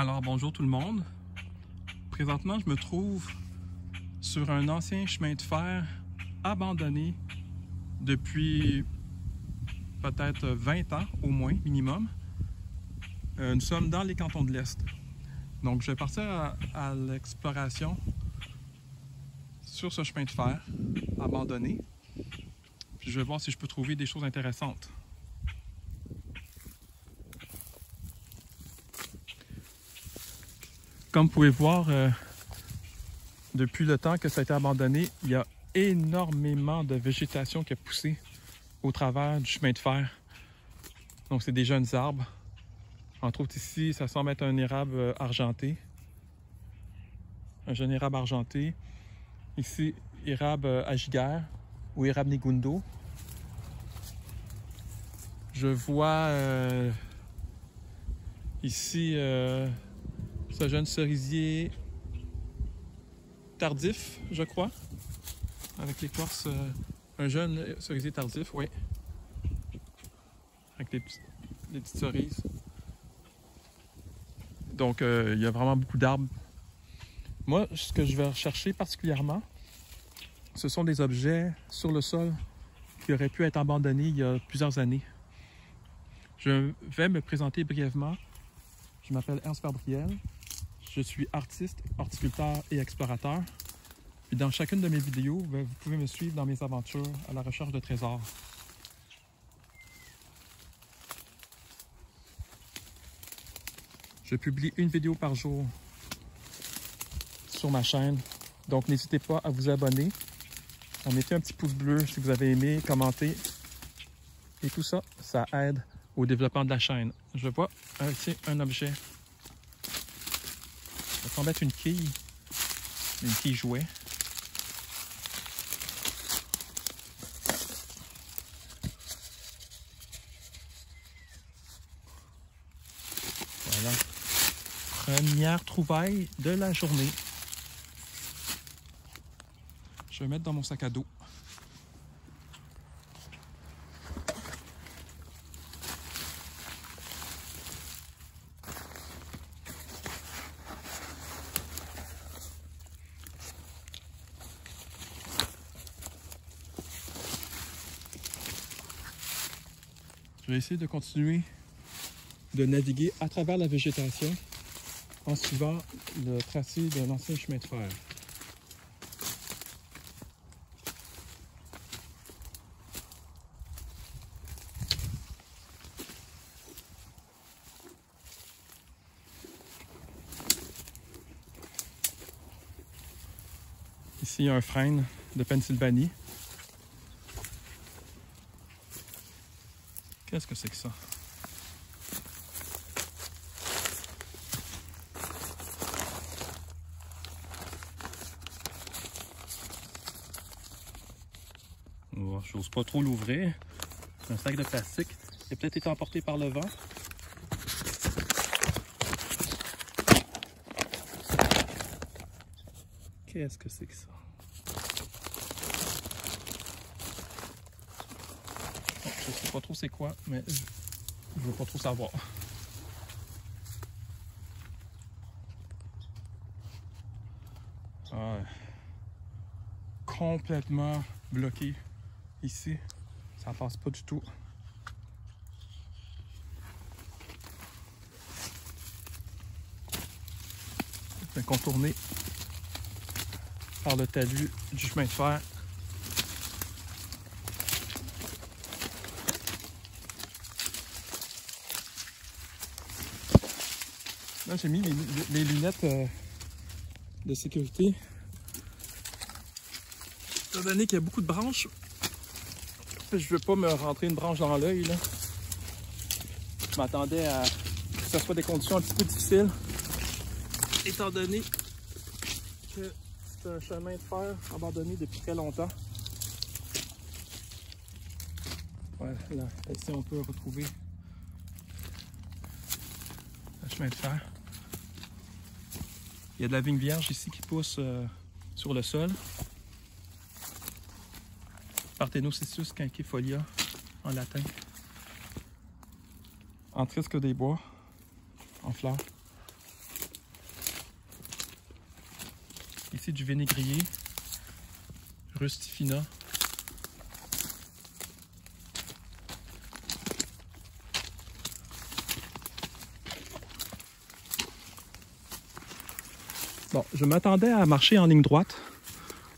Alors bonjour tout le monde. Présentement, je me trouve sur un ancien chemin de fer abandonné depuis peut-être 20 ans au moins, minimum. Nous sommes dans les cantons de l'Est. Donc je vais partir à l'exploration sur ce chemin de fer abandonné. Puis je vais voir si je peux trouver des choses intéressantes. Comme vous pouvez voir, depuis le temps que ça a été abandonné, il y a énormément de végétation qui a poussé au travers du chemin de fer. Donc c'est des jeunes arbres. Entre autres ici, ça semble être un érable argenté. Un jeune érable argenté. Ici, érable agiguère ou érable nigundo. Je vois ici ce jeune cerisier tardif, je crois, avec l'écorce, un jeune cerisier tardif, oui, avec les petites cerises. Donc, il y a vraiment beaucoup d'arbres. Moi, ce que je vais rechercher particulièrement, ce sont des objets sur le sol qui auraient pu être abandonnés il y a plusieurs années. Je vais me présenter brièvement. Je m'appelle Ernst Fabriel. Je suis artiste, horticulteur et explorateur. Et dans chacune de mes vidéos, vous pouvez me suivre dans mes aventures à la recherche de trésors. Je publie une vidéo par jour sur ma chaîne. Donc n'hésitez pas à vous abonner, à mettre un petit pouce bleu si vous avez aimé, commenter. Et tout ça, ça aide au développement de la chaîne. Je vois un objet. Ça semble être une quille jouet. Voilà. Première trouvaille de la journée. Je vais mettre dans mon sac à dos. Je vais essayer de continuer de naviguer à travers la végétation en suivant le tracé de l'ancien chemin de fer. Ici, il y a un frêne de Pennsylvanie. Qu'est-ce que c'est que ça? Oh, je n'ose pas trop l'ouvrir. C'est un sac de plastique. Il a peut-être été emporté par le vent. Qu'est-ce que c'est que ça? Oh, je sais pas trop c'est quoi, mais je veux pas trop savoir. Ah, complètement bloqué ici. Ça passe pas du tout. Je vais contourner par le talus du chemin de fer. Là, j'ai mis les lunettes de sécurité. Étant donné qu'il y a beaucoup de branches, je ne veux pas me rentrer une branche dans l'œil. Je m'attendais à que ce soit des conditions un petit peu difficiles. Étant donné que c'est un chemin de fer abandonné depuis très longtemps. Voilà, là, ici on peut retrouver le chemin de fer. Il y a de la vigne vierge ici qui pousse sur le sol. Parthenocyssus quinquefolia en latin. Entrisque des bois en fleurs. Ici du vinaigrier, Rustifina. Bon, je m'attendais à marcher en ligne droite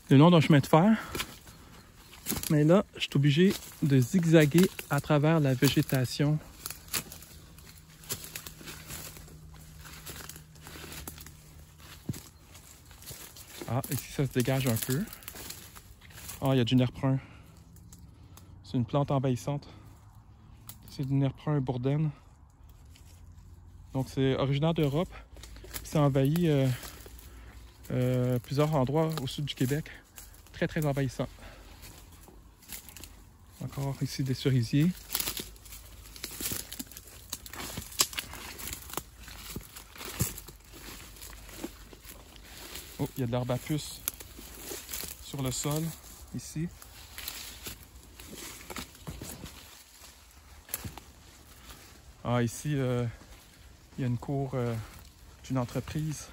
le long d'un chemin de fer, mais là, je suis obligé de zigzaguer à travers la végétation. Ah, ici, ça se dégage un peu. Ah, il y a du nerf brun. C'est une plante envahissante. C'est du nerf brun bourdaine. Donc, c'est originaire d'Europe. Ça envahit plusieurs endroits au sud du Québec. Très, très envahissant. Encore ici des cerisiers. Oh, il y a de l'herbe à puce sur le sol, ici. Ah, ici, il y a une cour d'une entreprise.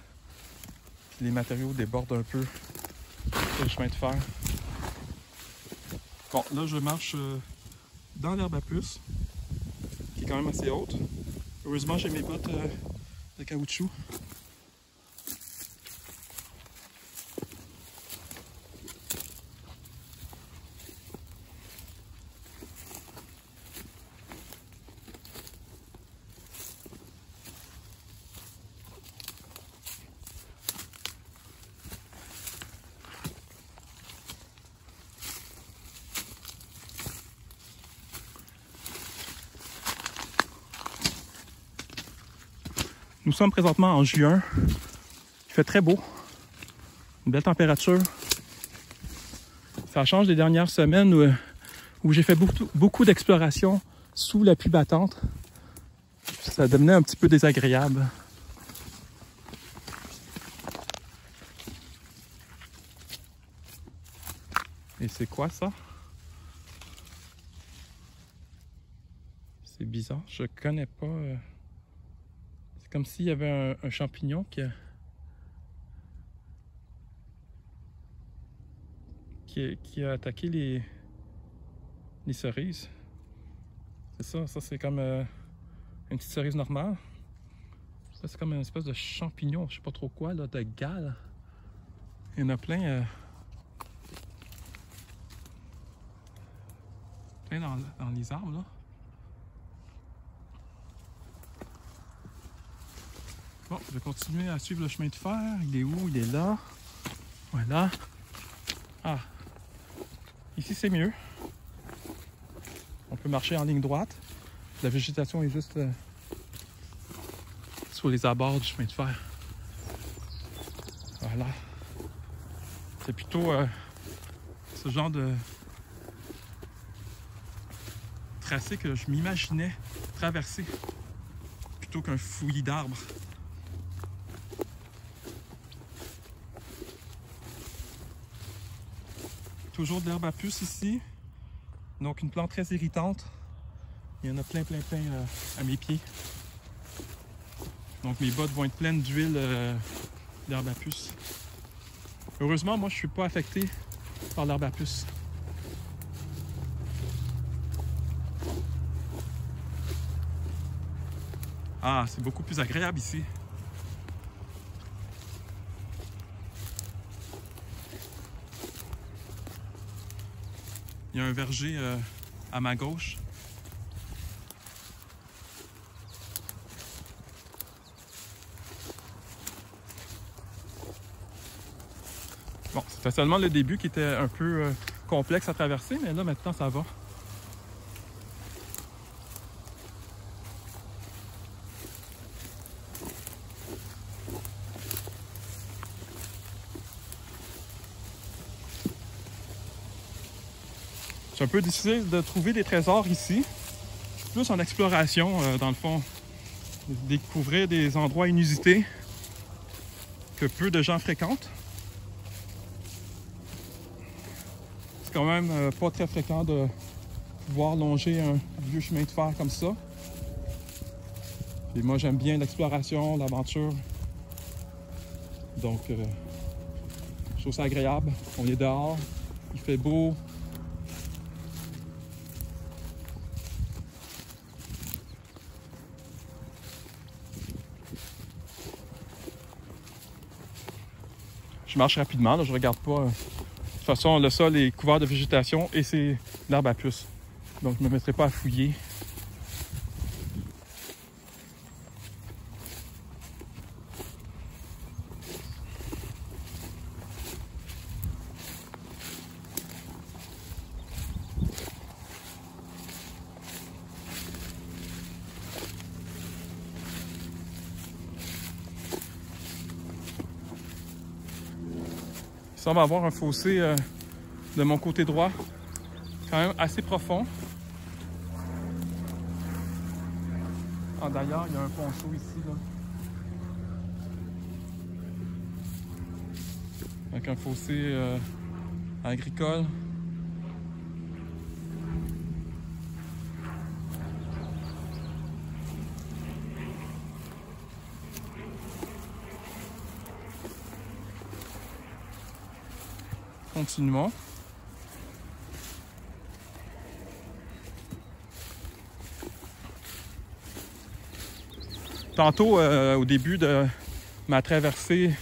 Puis les matériaux débordent un peu sur le chemin de fer. Bon, là, je marche dans l'herbe à puce, qui est quand même assez haute. Heureusement, j'ai mes bottes de caoutchouc. Nous sommes présentement en juin. Il fait très beau. Une belle température. Ça change des dernières semaines où j'ai fait beaucoup d'exploration sous la pluie battante. Ça devenait un petit peu désagréable. Et c'est quoi ça? C'est bizarre, je connais pas. C'est comme s'il y avait un champignon qui a attaqué les cerises. C'est ça c'est comme une petite cerise normale. Ça c'est comme une espèce de champignon, je sais pas trop quoi, là, de gale. Il y en a plein, plein dans les arbres là. Bon, je vais continuer à suivre le chemin de fer. Il est où? Il est là. Voilà. Ah, ici c'est mieux. On peut marcher en ligne droite. La végétation est juste sur les abords du chemin de fer. Voilà. C'est plutôt ce genre de tracé que je m'imaginais traverser plutôt qu'un fouillis d'arbres. Toujours de l'herbe à puce ici. Donc une plante très irritante. Il y en a plein à mes pieds. Donc mes bottes vont être pleines d'huile d'herbe à puce. Heureusement, moi je suis pas affecté par l'herbe à puce. Ah, c'est beaucoup plus agréable ici. Il y a un verger à ma gauche. Bon, c'était seulement le début qui était un peu complexe à traverser, mais là maintenant ça va. C'est un peu difficile de trouver des trésors ici. Je suis plus en exploration, dans le fond. Découvrir des endroits inusités que peu de gens fréquentent. C'est quand même pas très fréquent de pouvoir longer un vieux chemin de fer comme ça. Et moi, j'aime bien l'exploration, l'aventure. Donc, trouve ça agréable. On est dehors, il fait beau. Je marche rapidement, là, je regarde pas. De toute façon, le sol est couvert de végétation et c'est de l'herbe à puce. Donc je ne me mettrai pas à fouiller. Il semble avoir un fossé de mon côté droit, quand même assez profond. Ah, d'ailleurs, il y a un ponceau ici, là. Avec un fossé agricole. Continuons. Tantôt, au début de ma traversée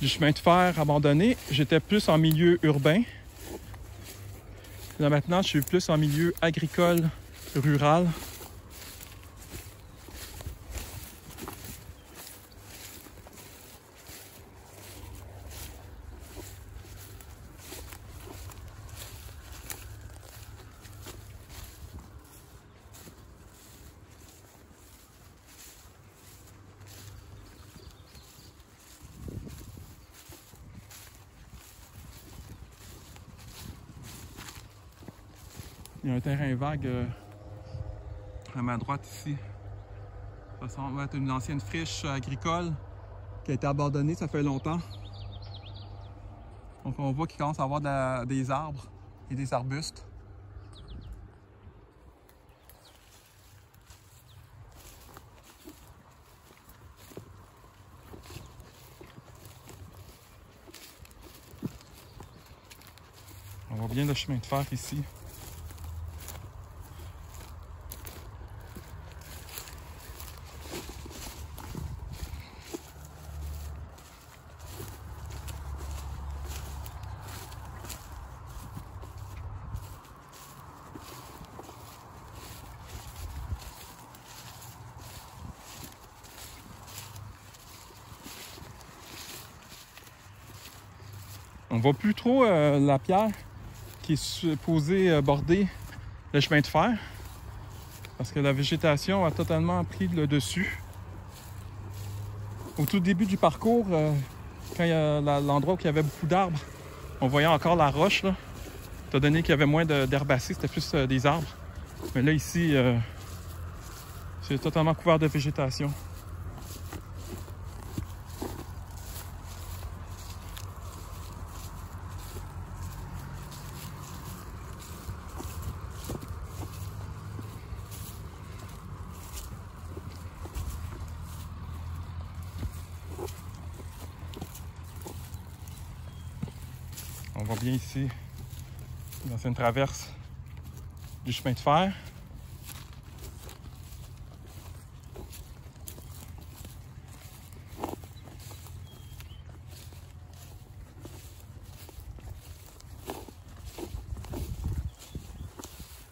du chemin de fer abandonné, j'étais plus en milieu urbain. Là maintenant, je suis plus en milieu agricole, rural. Il y a un terrain vague à ma droite ici. Ça semble être une ancienne friche agricole qui a été abandonnée, ça fait longtemps. Donc on voit qu'il commence à y avoir des arbres et des arbustes. On voit bien le chemin de fer ici. On voit plus trop la pierre qui est supposée border le chemin de fer parce que la végétation a totalement pris le dessus. Au tout début du parcours, quand il y a l'endroit où il y avait beaucoup d'arbres, on voyait encore la roche, là. Étant donné qu'il y avait moins d'herbacées, c'était plus des arbres. Mais là, ici, c'est totalement couvert de végétation. On voit bien ici, dans une traverse du chemin de fer.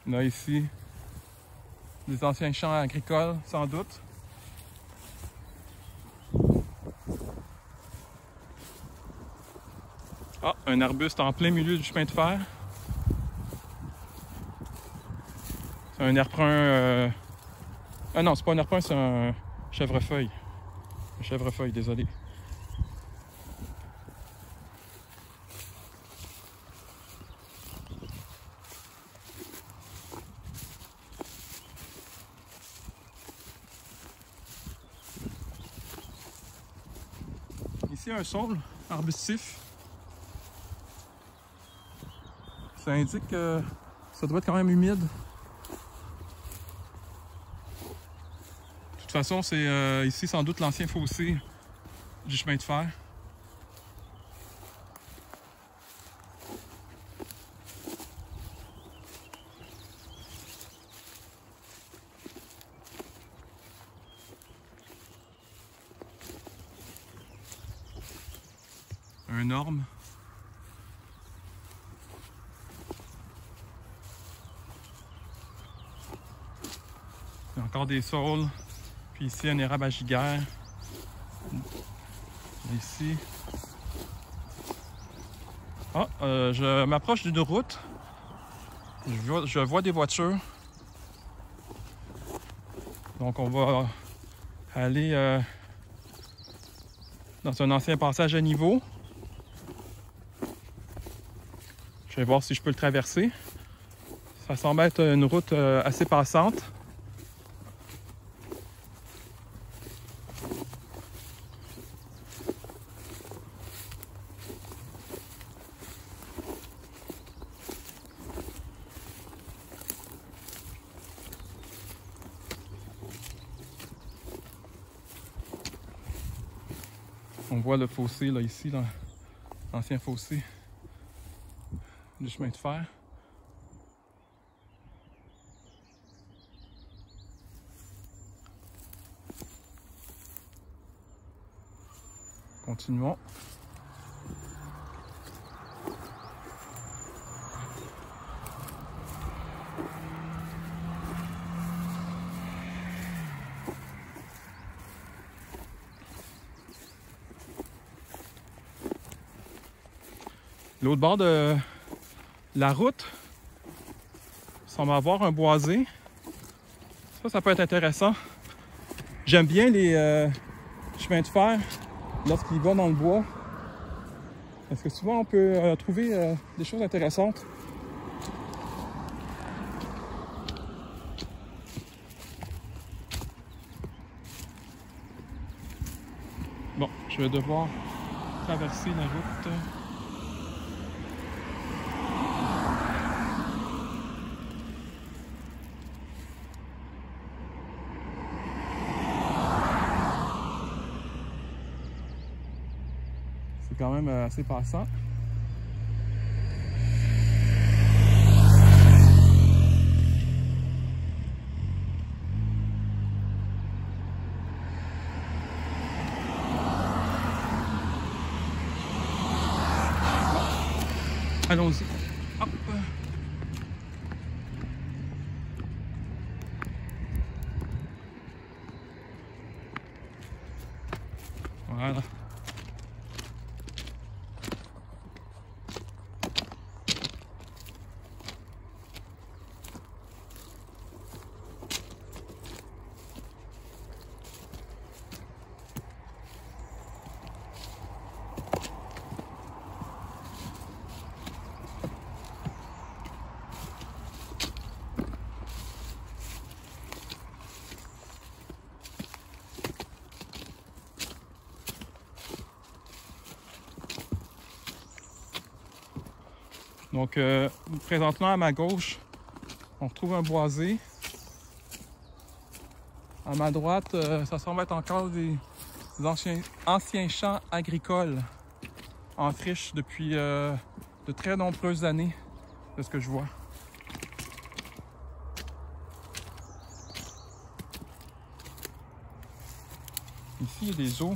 On a ici des anciens champs agricoles, sans doute. Ah, un arbuste en plein milieu du chemin de fer. C'est un herprin... Ah non, c'est pas un herprin, c'est un chèvrefeuille. Un chèvrefeuille, désolé. Ici, un saule arbustif. Ça indique que ça doit être quand même humide. De toute façon, c'est ici sans doute l'ancien fossé du chemin de fer. un orme. Il y a encore des saules. Puis ici, un érable à giguère. Ici. Ah, je m'approche d'une route. Je vois des voitures. Donc on va aller dans un ancien passage à niveau. Je vais voir si je peux le traverser. Ça semble être une route assez passante. On voit le fossé là, ici, l'ancien fossé du chemin de fer. Continuons. L'autre bord de la route semble avoir un boisé. Ça peut être intéressant. J'aime bien les chemins de fer lorsqu'ils vont dans le bois. Parce que souvent on peut trouver des choses intéressantes. Bon, je vais devoir traverser la route. C'est quand même assez passant. Allons-y. Hop. Voilà. Donc, présentement, à ma gauche, on retrouve un boisé. À ma droite, ça semble être encore des anciens champs agricoles en friche depuis de très nombreuses années, de ce que je vois. Ici, il y a des eaux.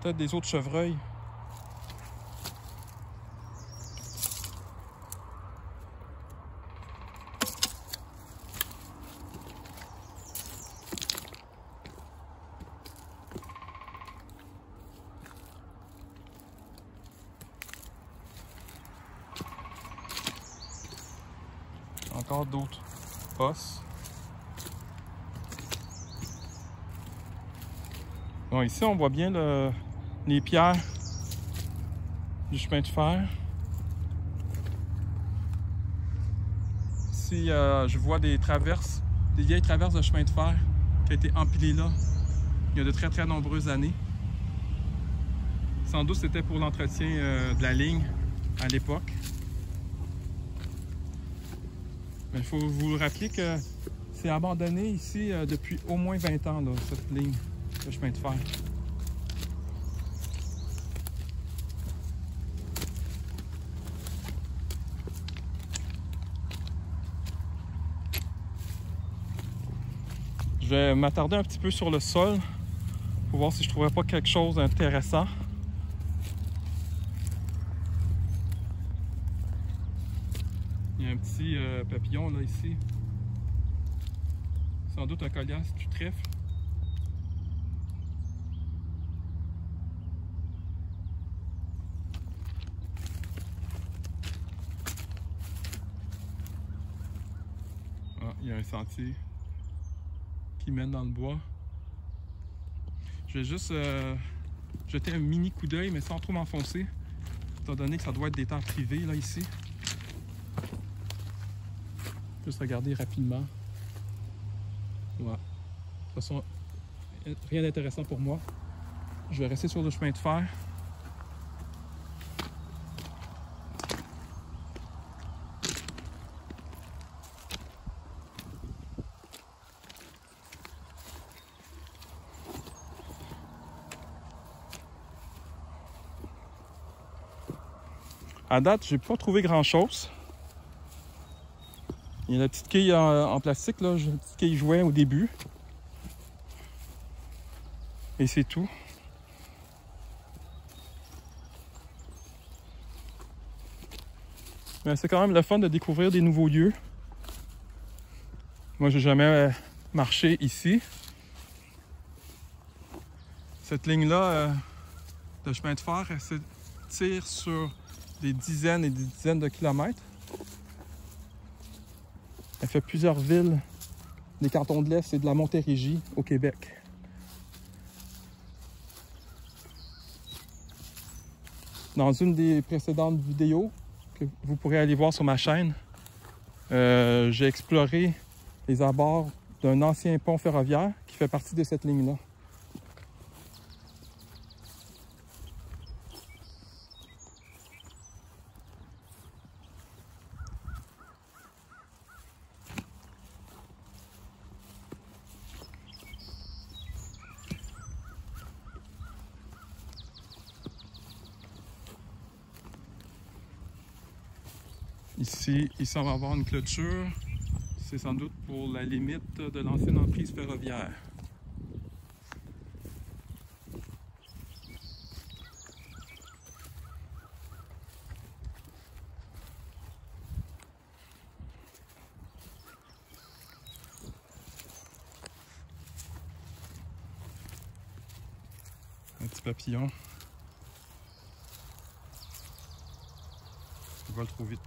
Peut-être des eaux de chevreuil. Encore d'autres fosses. Bon, ici, on voit bien les pierres du chemin de fer. Ici, je vois des vieilles traverses de chemin de fer qui ont été empilées là il y a de très très nombreuses années. Sans doute, c'était pour l'entretien de la ligne à l'époque. Mais il faut vous rappeler que c'est abandonné ici depuis au moins 20 ans, là, cette ligne de chemin de fer. Je vais m'attarder un petit peu sur le sol pour voir si je ne trouverais pas quelque chose d'intéressant. petit papillon là ici. Sans doute un colias du trèfle. Ah, il y a un sentier qui mène dans le bois. Je vais juste jeter un mini coup d'œil, mais sans trop m'enfoncer, étant donné que ça doit être des terres privées là ici. Juste regarder rapidement. Ouais. De toute façon, rien d'intéressant pour moi. Je vais rester sur le chemin de fer. À date, j'ai pas trouvé grand-chose. Il y a la petite quille en plastique, là, la petite quille jouet au début. Et c'est tout. Mais c'est quand même le fun de découvrir des nouveaux lieux. Moi, j'ai jamais marché ici. Cette ligne-là de chemin de fer, elle s'étire sur des dizaines et des dizaines de kilomètres. Elle fait plusieurs villes des cantons de l'Est et de la Montérégie au Québec. Dans une des précédentes vidéos que vous pourrez aller voir sur ma chaîne, j'ai exploré les abords d'un ancien pont ferroviaire qui fait partie de cette ligne-là. Ici, il semble avoir une clôture. C'est sans doute pour la limite de l'ancienne emprise ferroviaire. Un petit papillon. Il vole trop vite.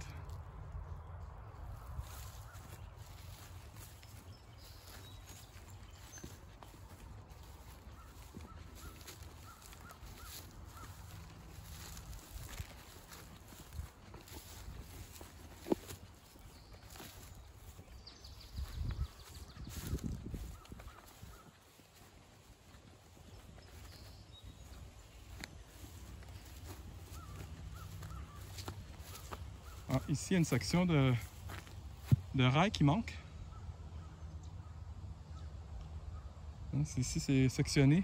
Ah, ici, il y a une section de rail qui manque. Ici, c'est sectionné.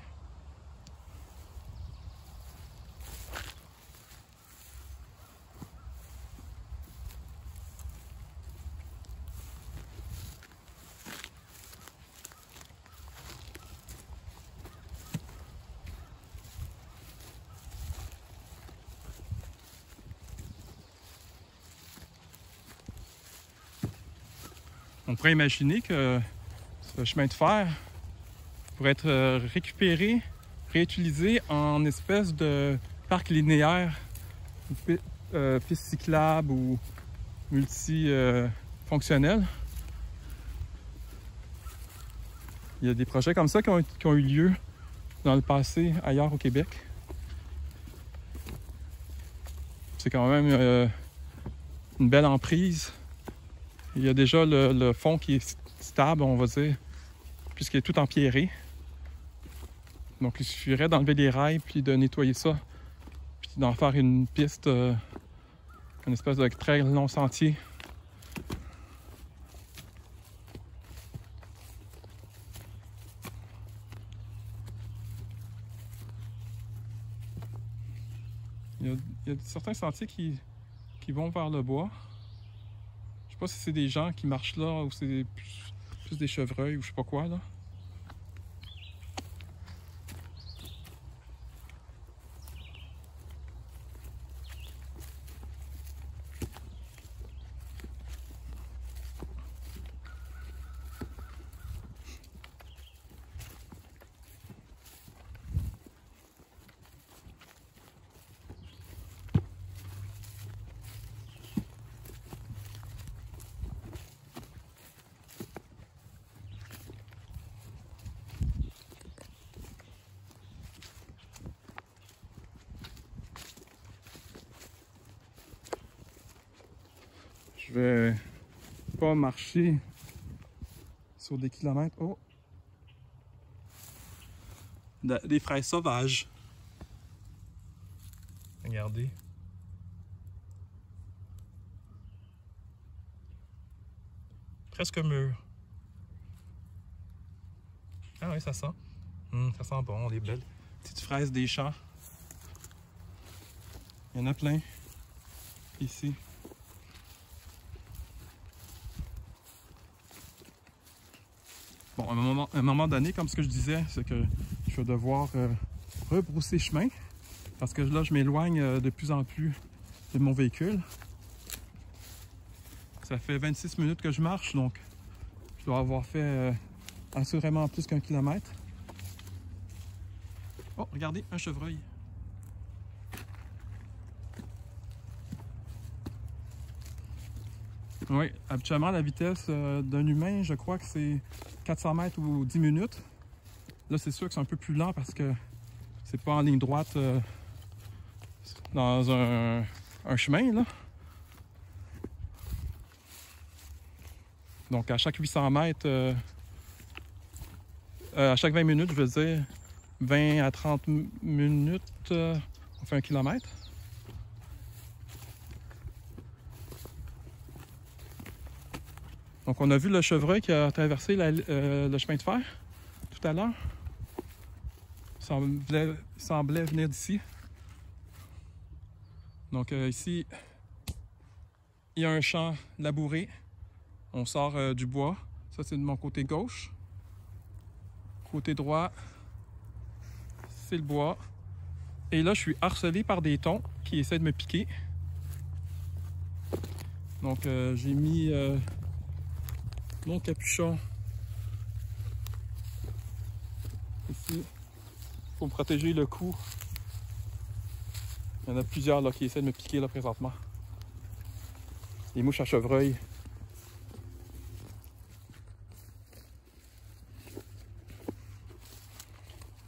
On pourrait imaginer que ce chemin de fer pourrait être récupéré, réutilisé en espèce de parc linéaire, piste cyclable ou multifonctionnel. Il y a des projets comme ça qui ont eu lieu dans le passé ailleurs au Québec. C'est quand même une belle emprise. Il y a déjà le fond qui est stable, on va dire, puisqu'il est tout empierré. Donc il suffirait d'enlever les rails puis de nettoyer ça, puis d'en faire une piste, une espèce de très long sentier. Il y a certains sentiers qui vont vers le bois. Je sais pas si c'est des gens qui marchent là ou c'est plus des chevreuils ou je sais pas quoi là. Je vais pas marcher sur des kilomètres. Oh! Des fraises sauvages. Regardez. Presque mûr. Ah oui, ça sent. Ça sent bon, les belles petites fraises des champs. Il y en a plein ici. Bon, à un moment donné, comme ce que je disais, c'est que je vais devoir rebrousser chemin parce que là, je m'éloigne de plus en plus de mon véhicule. Ça fait 26 minutes que je marche, donc je dois avoir fait assurément plus qu'1 kilomètre. Oh, regardez, un chevreuil. Oui, habituellement, la vitesse d'un humain, je crois que c'est 400 mètres ou 10 minutes. Là, c'est sûr que c'est un peu plus lent parce que c'est pas en ligne droite dans un chemin, là. Donc, à chaque 800 mètres, à chaque 20 minutes, je veux dire, 20 à 30 minutes, on fait 1 kilomètre. Donc, on a vu le chevreuil qui a traversé le chemin de fer tout à l'heure. Il semblait venir d'ici. Donc, ici, il y a un champ labouré. On sort du bois. Ça, c'est de mon côté gauche. Côté droit, c'est le bois. Et là, je suis harcelé par des thons qui essaient de me piquer. Donc, j'ai mis mon capuchon ici pour me protéger le cou. Il y en a plusieurs là, qui essaient de me piquer là, présentement. Les mouches à chevreuil.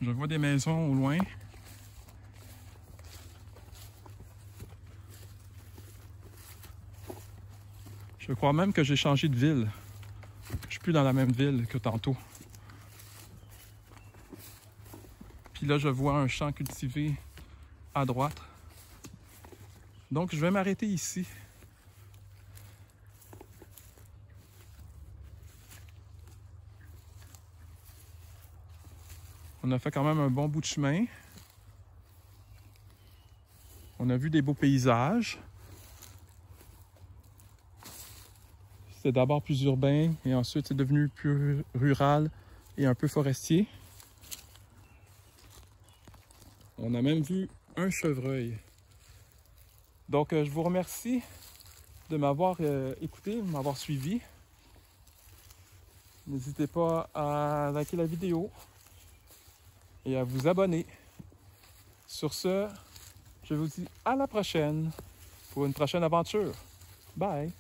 Je vois des maisons au loin. Je crois même que j'ai changé de ville. Je suis plus dans la même ville que tantôt. Puis là, je vois un champ cultivé à droite. Donc, je vais m'arrêter ici. On a fait quand même un bon bout de chemin. On a vu des beaux paysages. C'était d'abord plus urbain et ensuite c'est devenu plus rural et un peu forestier. On a même vu un chevreuil. Donc je vous remercie de m'avoir écouté, de m'avoir suivi. N'hésitez pas à liker la vidéo et à vous abonner. Sur ce, je vous dis à la prochaine pour une prochaine aventure. Bye!